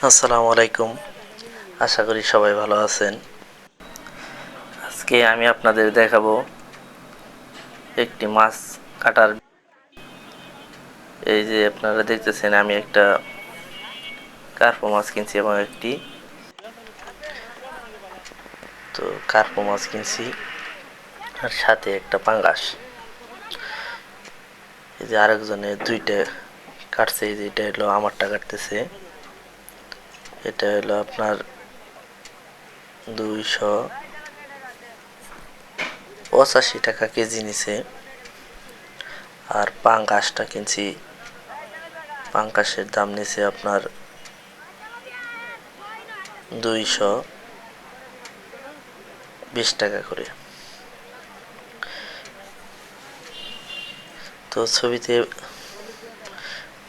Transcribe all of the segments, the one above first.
আসসালামু আলাইকুম। আশা করি সবাই ভালো আছেন। আজকে আমি আপনাদের দেখাবো একটি মাছ কাটার। এই যে আপনারা দেখতেছেন, আমি একটা কার্পো মাছ কিনছি এবং কার্পো মাছ কিনছি আর সাথে একটা পাঙ্গাস। এই যে আরেকজনে দুইটা কাটছে, এই যে এটা হলো আমারটা কাটতেছে। এটা হলো আপনার 285 টাকা কেজি নিছে। আর পাঙ্গাসটা কিনছি, পাঙ্গাসের দাম নিছে আপনার 220 টাকা করে। তো ছবিতে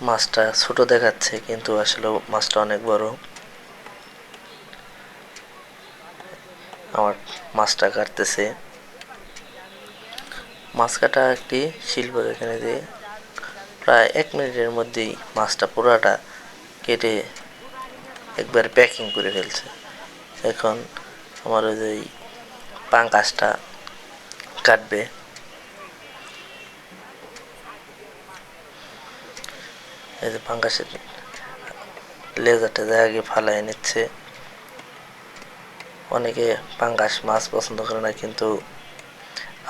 মাছটা ছোট দেখাচ্ছে, কিন্তু আসলে মাছটা অনেক বড়। আমার মাছটা কাটতেছে। মাছ কাটা একটি শিল্প, এখানে দিয়ে প্রায় 1 মিনিটের মধ্যেই মাছটা পুরাটা কেটে একবার প্যাকিং করে ফেলছে। এখন আমার ওই যে পাঙ্গাসটা কাটবে। এই যে পাঙ্গাসের লেজারটা আগে ফালাই নিচ্ছে। অনেকে পাঙ্গাস মাছ পছন্দ করে না, কিন্তু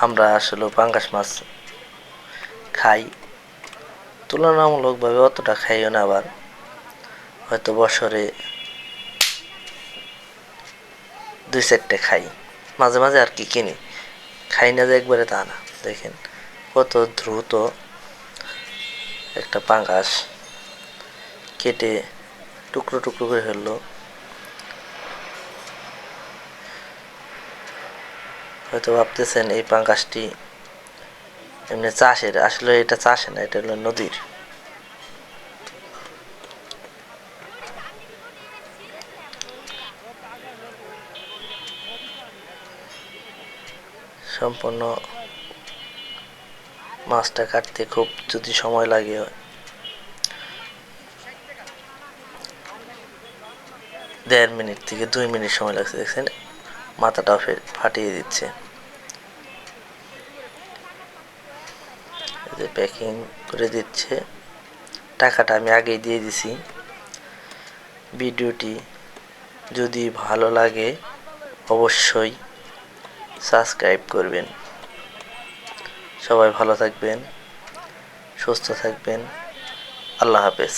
আমরা আসলে পাঙ্গাস মাছ খাই, তুলনামূলকভাবে অতটা খাইও না। আবার হয়তো বছরে 2-4টা খাই, মাঝে মাঝে আর কি কিনি, খাই না যে একবারে তা না। দেখেন কত দ্রুত একটা পাঙ্গাস কেটে টুকরো টুকরো করে ফেললো। হয়তো ভাবতেছেন এই পাঙ্গাসটি এমনি চাষের, আসলে এটা চাষে না, এটা হলো নদীর। সম্পূর্ণ মাছটা কাটতে খুব যদি সময় লাগে, 1.5 মিনিট থেকে 2 মিনিট সময় লাগছে। দেখছেন মাথাটাও ফাটিয়ে দিচ্ছে। যে প্যাকিং করে দিচ্ছে, টাকাটা আমি আগেই দিয়ে দিছি। ভিডিওটি যদি ভালো লাগে অবশ্যই সাবস্ক্রাইব করবেন। সবাই ভালো থাকবেন, সুস্থ থাকবেন। আল্লাহ হাফেজ।